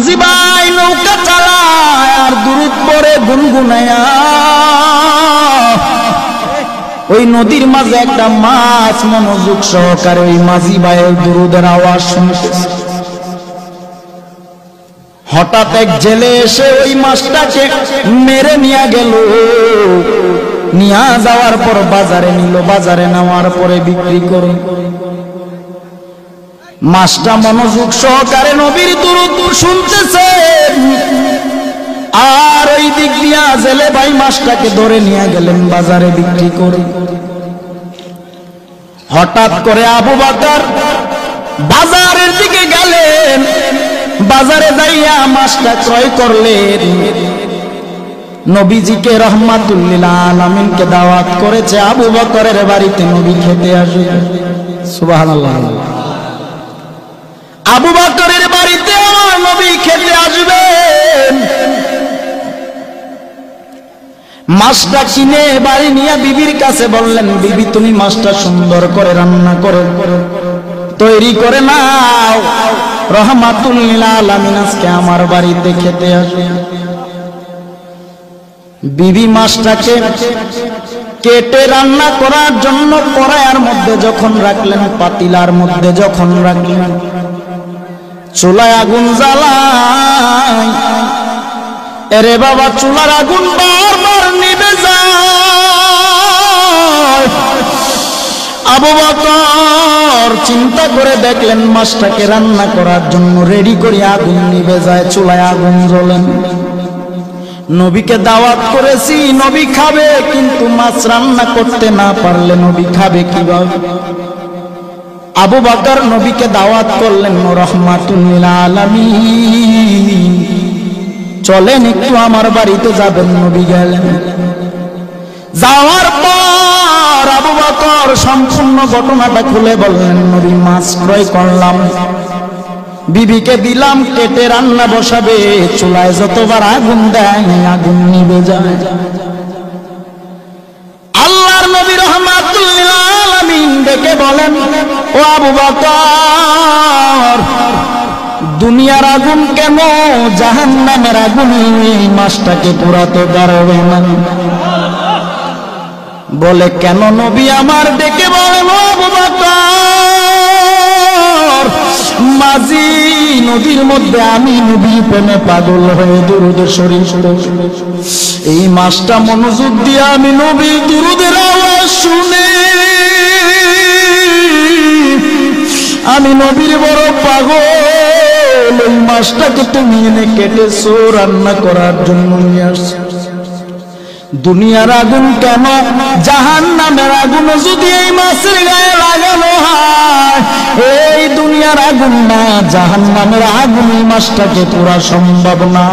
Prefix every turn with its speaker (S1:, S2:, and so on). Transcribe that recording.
S1: মাঝি ভাই নৌকা চালায় আর দুরূদ পড়ে গুনগুনায়া ওই নদীর মাঝে একটা মাছ মনোযোগ সহকারে ওই মাঝি ভাইয়ের দুরূদের আওয়াজ শুনতেছে। হঠাৎ এক জেলে এসে ওই মাছটাকে মেরে নিয়ে গেল। নিয়ে যাওয়ার পর বাজারে নিল, বাজারে নেওয়ার পরে বিক্রি করে। মাছটা মনোযোগ সহকারে নবীর দুরূদ শুনতেছে, আর ওই দিক দিয়া জেলে ভাই মাছটাকে ধরে নিয়ে গেলেন বাজারে বিক্রি করে। হঠাৎ করে আবু বকর বাজারের দিকে গেলেন, বাজারে যাইয়া মাছটা ক্রয় করলেন। নবীজিকে রহমাতুল লিল আলামিনকে দাওয়াত করেছে আবু বকরের বাড়িতে নবী খেতে আসবে। সুবহানাল্লাহ। আবু বকরের বাড়িতে আমার নবী খেতে আসবেন। মাছটা কিনে বাড়ি নিয়ে বিবির কাছে বললেন, বিবি তুমি মাছটা সুন্দর করে রান্না করে তৈরি করে নাও, রহমাতুল লিল আলামিন আজকে আমার বাড়িতে খেতে আসবে। বিবি মাছটাকে কেটে রান্না করার জন্য কড়াইয়ের মধ্যে যখন রাখলেন, পাতিলার মধ্যে যখন রাখলেন, চুলায় আগুন জ্বালায়। এরে বাবা, চুলার আগুন বারবার নিভে যায়। আবু বকর চিন্তা করে দেখলেন মাছটাকে রান্না করার জন্য রেডি করে আগুন নিভে যায়, চুলায় আগুন জ্বলেন। নবীকে দাওয়াত করেছি, নবী খাবে, কিন্তু মাছ রান্না করতে না পারলে নবী খাবে কিভাবে? আবু বকর নবীকে দাওয়াত করলেন, রহমাতুল লিল আলামিন চলেন একটু আমার বাড়িতে যাবেন। নবী গেলেন। যাওয়ার পর আবু বকর সম্পূর্ণ ঘটনাটা খুলে বললেন, নবী মাছ ক্রয় করলাম, বিবিকে দিলাম, কেটে রান্না বসাবে, চুলায় যতবার আগুন দেয় আগুন নিভে যায়। আল্লাহর নবী রহমাতুল লিল আলামিন ডেকে বলেন, ও আবু বকর, দুনিয়ার আগুন কেন জাহান্নামের আগুন এই মাছটাকে পোড়াতে পারবে না? বলে কেন? নবী আমার ডেকে বলেন, ও আবু বকর, মাঝি নদীর মধ্যে আমি নবী প্রেমে পাগল হয়ে দুরূদ শরীফ এই মাছটা মনোযোগ দিয়ে আমি নবী দুরূদের আওয়াজ শুনে আমি নবীর বড় পাগল। ওই মাছটাকে তুমি এনে কেটেছো, রান্না করার জন্য নিয়ে আসছো। দুনিয়ার আগুন কেন জাহান্নামের আগুন যদি এই মাছের গায়ে লাগানো হয়, এই দুনিয়ার আগুন না জাহান্নামের আগুন এই মাছটাকে পোড়া সম্ভব না।